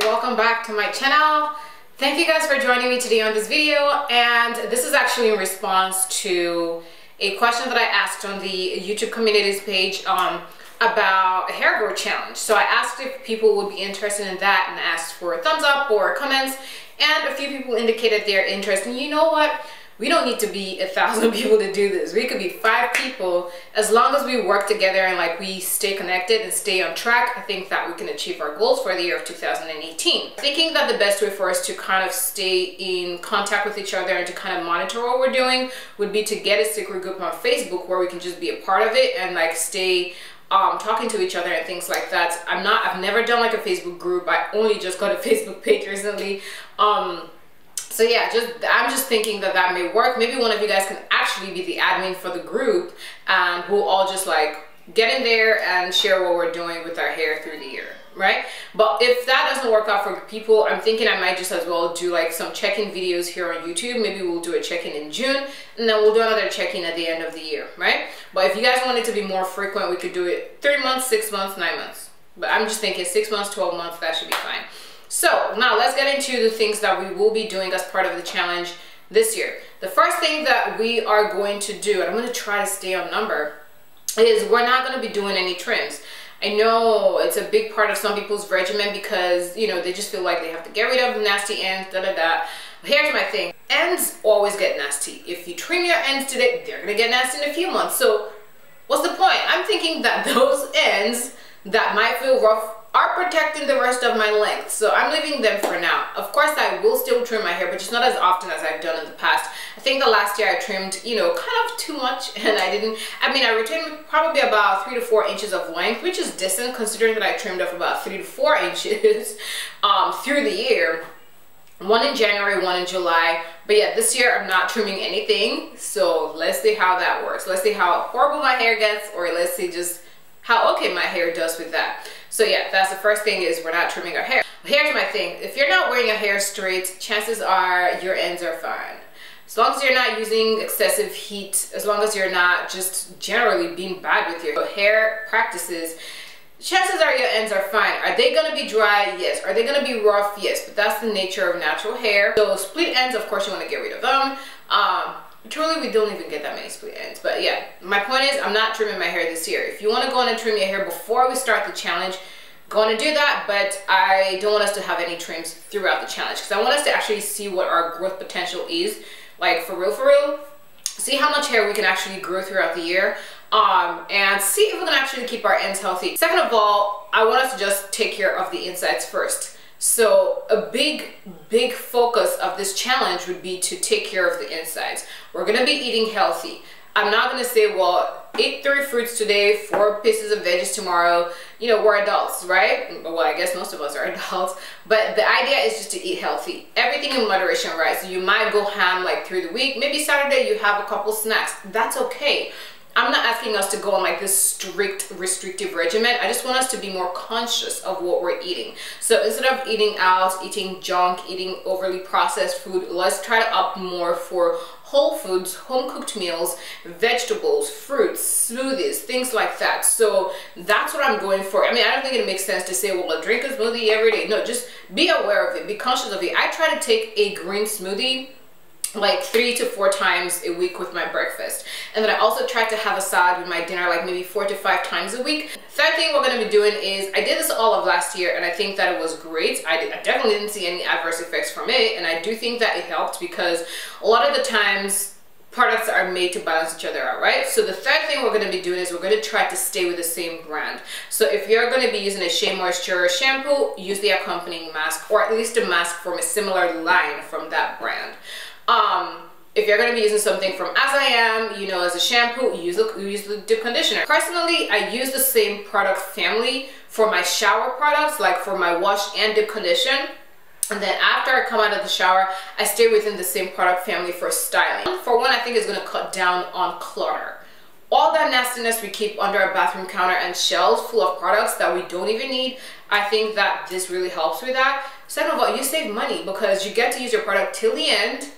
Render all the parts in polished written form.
welcome back to my channel. Thank you guys for joining me today on this video, and this is actually in response to a question that I asked on the YouTube communities page about a hair growth challenge. So I asked if people would be interested in that and asked for a thumbs up or comments, and a few people indicated their interest. And you know what? We don't need to be 1,000 people to do this. We could be 5 people. As long as we work together and like we stay connected and stay on track, I think that we can achieve our goals for the year of 2018. Thinking that the best way for us to kind of stay in contact with each other and to kind of monitor what we're doing would be to get a secret group on Facebook where we can just be a part of it and like stay talking to each other and things like that. I've never done like a Facebook group. I only just got a Facebook page recently. So yeah, I'm just thinking that that may work. Maybe one of you guys can actually be the admin for the group, and we'll all just like get in there and share what we're doing with our hair through the year, right? But if that doesn't work out for people, I'm thinking I might just as well do like some check-in videos here on YouTube. Maybe we'll do a check-in in June, and then we'll do another check-in at the end of the year, right? But if you guys want it to be more frequent, we could do it 3 months, 6 months, 9 months. But I'm just thinking 6 months, 12 months, that should be fine. So now let's get into the things that we will be doing as part of the challenge this year. The first thing that we are going to do, and I'm going to try to stay on number, is we're not going to be doing any trims. I know it's a big part of some people's regimen because, you know, they just feel like they have to get rid of nasty ends, da-da-da. Here's my thing. Ends always get nasty. If you trim your ends today, they're going to get nasty in a few months. So what's the point? I'm thinking that those ends that might feel rough are protecting the rest of my length, so I'm leaving them for now. Of course, I will still trim my hair, but just not as often as I've done in the past. I think the last year I trimmed, you know, kind of too much, and I retained probably about 3 to 4 inches of length, which is decent considering that I trimmed off about 3 to 4 inches through the year. 1 in January, 1 in July. But yeah, this year I'm not trimming anything, so let's see how that works. Let's see how horrible my hair gets, or let's see just how okay my hair does with that. So yeah, that's the first thing, is we're not trimming our hair. Here's my thing. If you're not wearing your hair straight, chances are your ends are fine. As long as you're not using excessive heat, as long as you're not just generally being bad with your hair practices, chances are your ends are fine. Are they gonna be dry? Yes. Are they gonna be rough? Yes. But that's the nature of natural hair. So split ends, of course, you want to get rid of them. Truly, we don't even get that many split ends. But yeah, my point is I'm not trimming my hair this year. If you want to go on and trim your hair before we start the challenge, go on and do that. But I don't want us to have any trims throughout the challenge because I want us to actually see what our growth potential is. Like for real. See how much hair we can actually grow throughout the year. And see if we can actually keep our ends healthy. Second of all, I want us to just take care of the insides first. So a big focus of this challenge would be to take care of the insides. We're going to be eating healthy. I'm not going to say, well, eat 3 fruits today, 4 pieces of veggies tomorrow. You know, we're adults, right? Well, I guess most of us are adults. But the idea is just to eat healthy. Everything in moderation, right? So you might go ham like through the week. Maybe Saturday you have a couple snacks. That's okay. I'm not asking us to go on like this strict restrictive regimen. I just want us to be more conscious of what we're eating. So instead of eating out, eating junk, eating overly processed food, let's try to opt more for whole foods, home cooked meals, vegetables, fruits, smoothies, things like that. So that's what I'm going for. I mean, I don't think it makes sense to say, well, I'll drink a smoothie every day. No, just be aware of it, be conscious of it. I try to take a green smoothie like 3 to 4 times a week with my breakfast, and then I also try to have a salad with my dinner like maybe 4 to 5 times a week. Third thing we're going to be doing is, I did this all of last year and I think that it was great. I definitely didn't see any adverse effects from it, and I do think that it helped because a lot of the times products are made to balance each other out, right? So the third thing we're going to be doing is we're going to try to stay with the same brand. So if you're going to be using a Shea Moisture shampoo, use the accompanying mask, or at least a mask from a similar line from that brand. If you're going to be using something from As I Am, you know, as a shampoo, use the dip conditioner. Personally, I use the same product family for my shower products, like for my wash and dip condition. And then after I come out of the shower, I stay within the same product family for styling. For one, I think it's going to cut down on clutter. All that nastiness we keep under our bathroom counter and shelves full of products that we don't even need, I think that this really helps with that. Second of all, you save money because you get to use your product till the end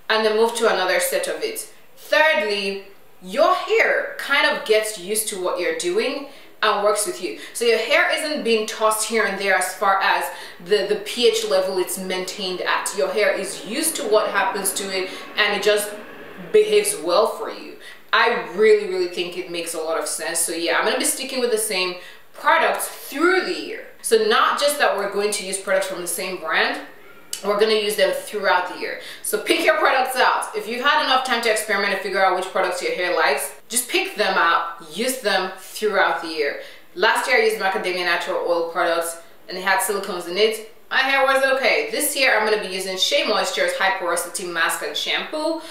and then move to another set of it. Thirdly, your hair kind of gets used to what you're doing, and works with you. So your hair isn't being tossed here and there as far as the pH level it's maintained at. Your hair is used to what happens to it, and it just behaves well for you. I really think it makes a lot of sense. So yeah, I'm gonna be sticking with the same products through the year. So not just that we're going to use products from the same brand, we're going to use them throughout the year. So pick your products out. If you've had enough time to experiment and figure out which products your hair likes, just pick them out, use them throughout the year. Last year I used macadamia natural oil products and it had silicones in it. My hair was okay. This year I'm going to be using Shea Moisture's High Porosity Mask and Shampoo,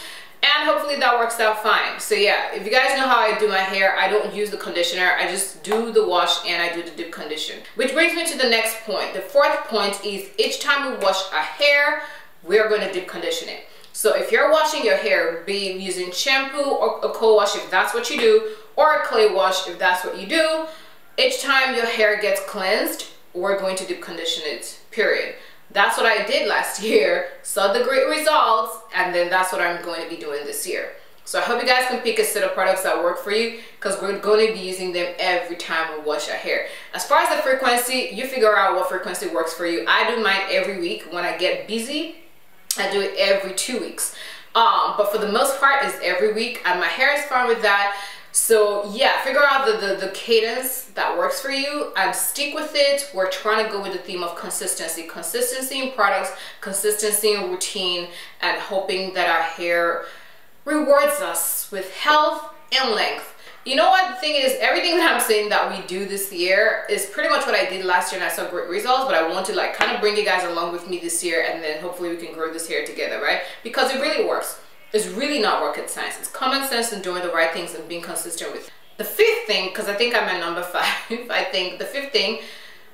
and hopefully that works out fine. So yeah, if you guys know how I do my hair, I don't use the conditioner, I just do the wash and I do the deep condition. Which brings me to the next point. The fourth point is each time we wash our hair, we're going to deep condition it. So if you're washing your hair, be using shampoo or a co-wash if that's what you do, or a clay wash if that's what you do, each time your hair gets cleansed, we're going to deep condition it, period. That's what I did last year, saw the great results, and then that's what I'm going to be doing this year. So I hope you guys can pick a set of products that work for you, because we're going to be using them every time we wash our hair. As far as the frequency, you figure out what frequency works for you. I do mine every week. When I get busy, I do it every 2 weeks. But for the most part, it's every week, and my hair is fine with that. So yeah, figure out the cadence that works for you and stick with it. We're trying to go with the theme of consistency. Consistency in products, consistency in routine, and hoping that our hair rewards us with health and length. You know what, the thing is, everything that I'm saying that we do this year is pretty much what I did last year and I saw great results, but I want to like kind of bring you guys along with me this year, and then hopefully we can grow this hair together, right? Because it really works. It's really not rocket science. It's common sense and doing the right things and being consistent with it. The fifth thing, because I think I'm at number 5, I think the fifth thing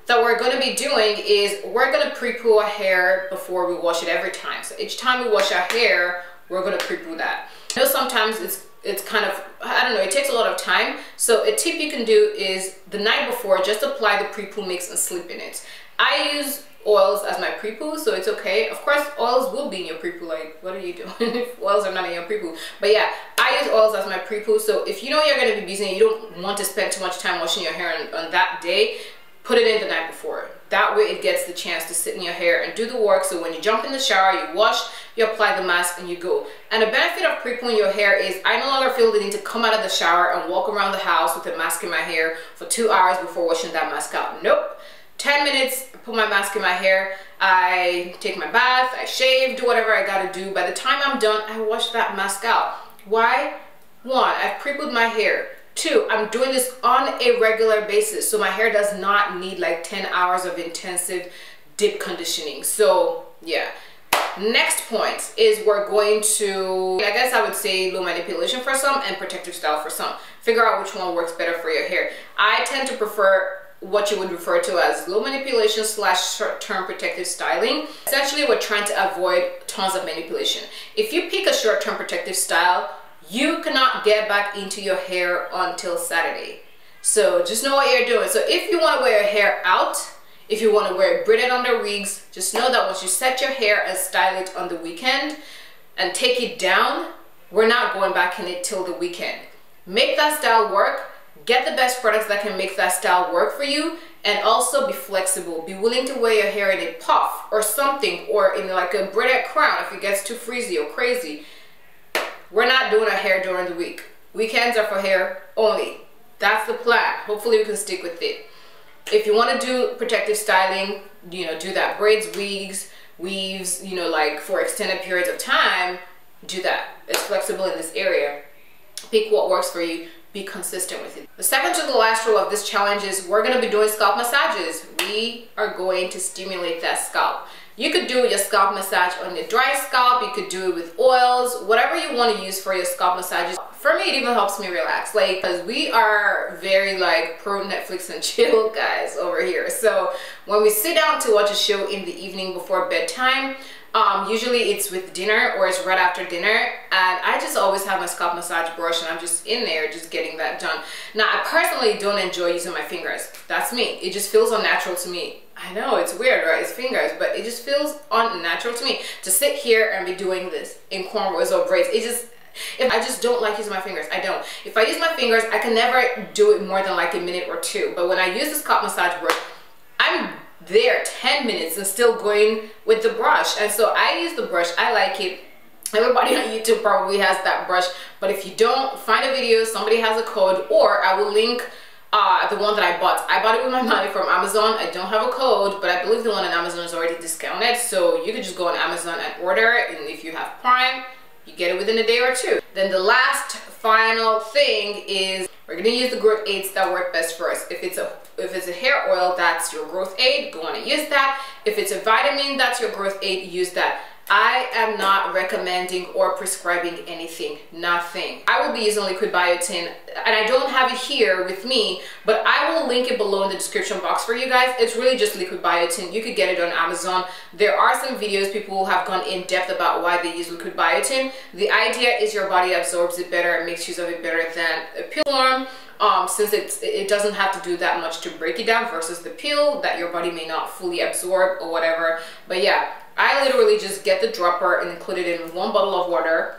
that we're going to be doing is we're going to pre-poo our hair before we wash it every time. So each time we wash our hair, we're going to pre-poo that. I know sometimes it's kind of, I don't know, it takes a lot of time. So a tip you can do is the night before, just apply the pre-poo mix and sleep in it. I use oils as my pre-poo, so it's okay. Of course, oils will be in your pre-poo. Like, what are you doing if oils are not in your pre-poo? But yeah, I use oils as my pre-poo. So if you know you're going to be busy and you don't want to spend too much time washing your hair on that day, put it in the night before. That way it gets the chance to sit in your hair and do the work. So when you jump in the shower, you wash, you apply the mask, and you go. And the benefit of pre-pooing your hair is I no longer feel the need to come out of the shower and walk around the house with a mask in my hair for 2 hours before washing that mask out. Nope. 10 minutes, I put my mask in my hair, I take my bath, I shave, do whatever I gotta do. By the time I'm done, I wash that mask out. Why? 1, I've pre-pooed my hair. 2, I'm doing this on a regular basis, so my hair does not need like 10 hours of intensive deep conditioning. So yeah. Next point is we're going to, I guess I would say low manipulation for some and protective style for some. Figure out which one works better for your hair. I tend to prefer what you would refer to as low manipulation / short-term protective styling. Essentially, we're trying to avoid tons of manipulation. If you pick a short-term protective style, you cannot get back into your hair until Saturday. So just know what you're doing. So if you want to wear your hair out, if you want to wear it braided under wigs, just know that once you set your hair and style it on the weekend and take it down, we're not going back in it till the weekend. Make that style work. Get the best products that can make that style work for you, and also be flexible. Be willing to wear your hair in a puff or something, or in like a braided crown if it gets too frizzy or crazy. We're not doing our hair during the week. Weekends are for hair only. That's the plan. Hopefully we can stick with it. If you want to do protective styling, you know, do that. Braids, wigs, weaves, you know, like for extended periods of time, do that. It's flexible in this area. Pick what works for you. Be consistent with it. The second to the last rule of this challenge is we're going to be doing scalp massages. We are going to stimulate that scalp. You could do your scalp massage on your dry scalp. You could do it with oils, whatever you want to use for your scalp massages. For me, it even helps me relax, like, because we are very like pro Netflix and chill guys over here. So when we sit down to watch a show in the evening before bedtime, usually it's with dinner or it's right after dinner, and I just always have my scalp massage brush and I'm just in there just getting that done. Now, I personally don't enjoy using my fingers. That's me. It just feels unnatural to me. I know it's weird, right? It's fingers, but it just feels unnatural to me to sit here and be doing this in cornrows or braids. If I just don't like using my fingers, I don't. If I use my fingers, I can never do it more than like a minute or two. But when I use this scalp massage brush, I'm there 10 minutes and still going with the brush. And so I use the brush. I like it. Everybody on YouTube probably has that brush, but if you don't, find a video, somebody has a code, or I will link the one that I bought. I bought it with my money from Amazon. I don't have a code, but I believe the one on Amazon is already discounted, so you could just go on Amazon and order it, and if you have Prime, you get it within a day or two. Then the last final thing is we're gonna use the growth aids that work best for us. If it's a hair oil, that's your growth aid, go on and use that. If it's a vitamin, that's your growth aid, use that. I am not recommending or prescribing anything, nothing. I will be using liquid biotin, and I don't have it here with me, but I will link it below in the description box for you guys. It's really just liquid biotin. You could get it on Amazon. There are some videos people have gone in depth about why they use liquid biotin. The idea is your body absorbs it better and makes use of it better than a pill form. Since it doesn't have to do that much to break it down versus the pill that your body may not fully absorb or whatever. But yeah, I literally just get the dropper and include it in one bottle of water,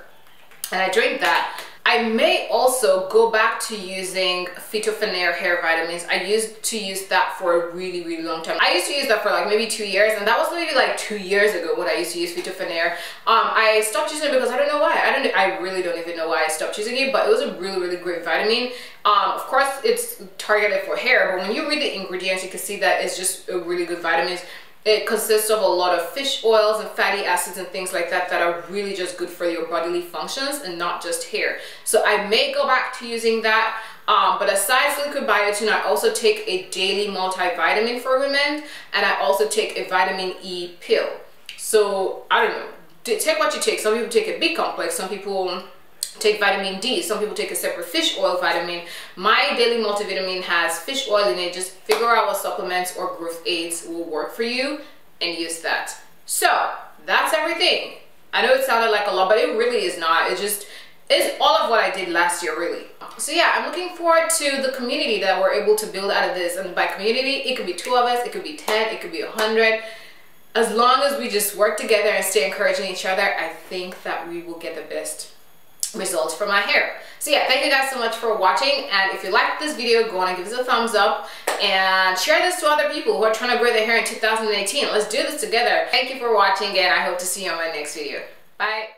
and I drink that. I may also go back to using phytophthora hair vitamins. I used to use that for a really, really long time. I used to use that for like maybe 2 years, and that was maybe like 2 years ago when I used to use phytophthora. I stopped using it because I don't know why. I really don't even know why I stopped using it, but it was a really, really great vitamin. Of course, it's targeted for hair, but when you read the ingredients, you can see that it's just a really good vitamin. It consists of a lot of fish oils and fatty acids and things like that that are really just good for your bodily functions and not just hair. So I may go back to using that. But aside from liquid biotin, I also take a daily multivitamin for women, and I also take a vitamin E pill. So I don't know, take what you take. Some people take a B complex, some people take vitamin D, some people take a separate fish oil vitamin. My daily multivitamin has fish oil in it. Just figure out what supplements or growth aids will work for you and use that. So that's everything. I know it sounded like a lot, but it really is not. It's all of what I did last year, really. So yeah, I'm looking forward to the community that we're able to build out of this. And by community, it could be 2 of us, it could be 10, it could be 100. As long as we just work together and stay encouraging each other, I think that we will get the best results for my hair. So yeah, thank you guys so much for watching, and if you liked this video, go on and give us a thumbs up and share this to other people who are trying to grow their hair in 2018. Let's do this together. Thank you for watching, and I hope to see you on my next video. Bye.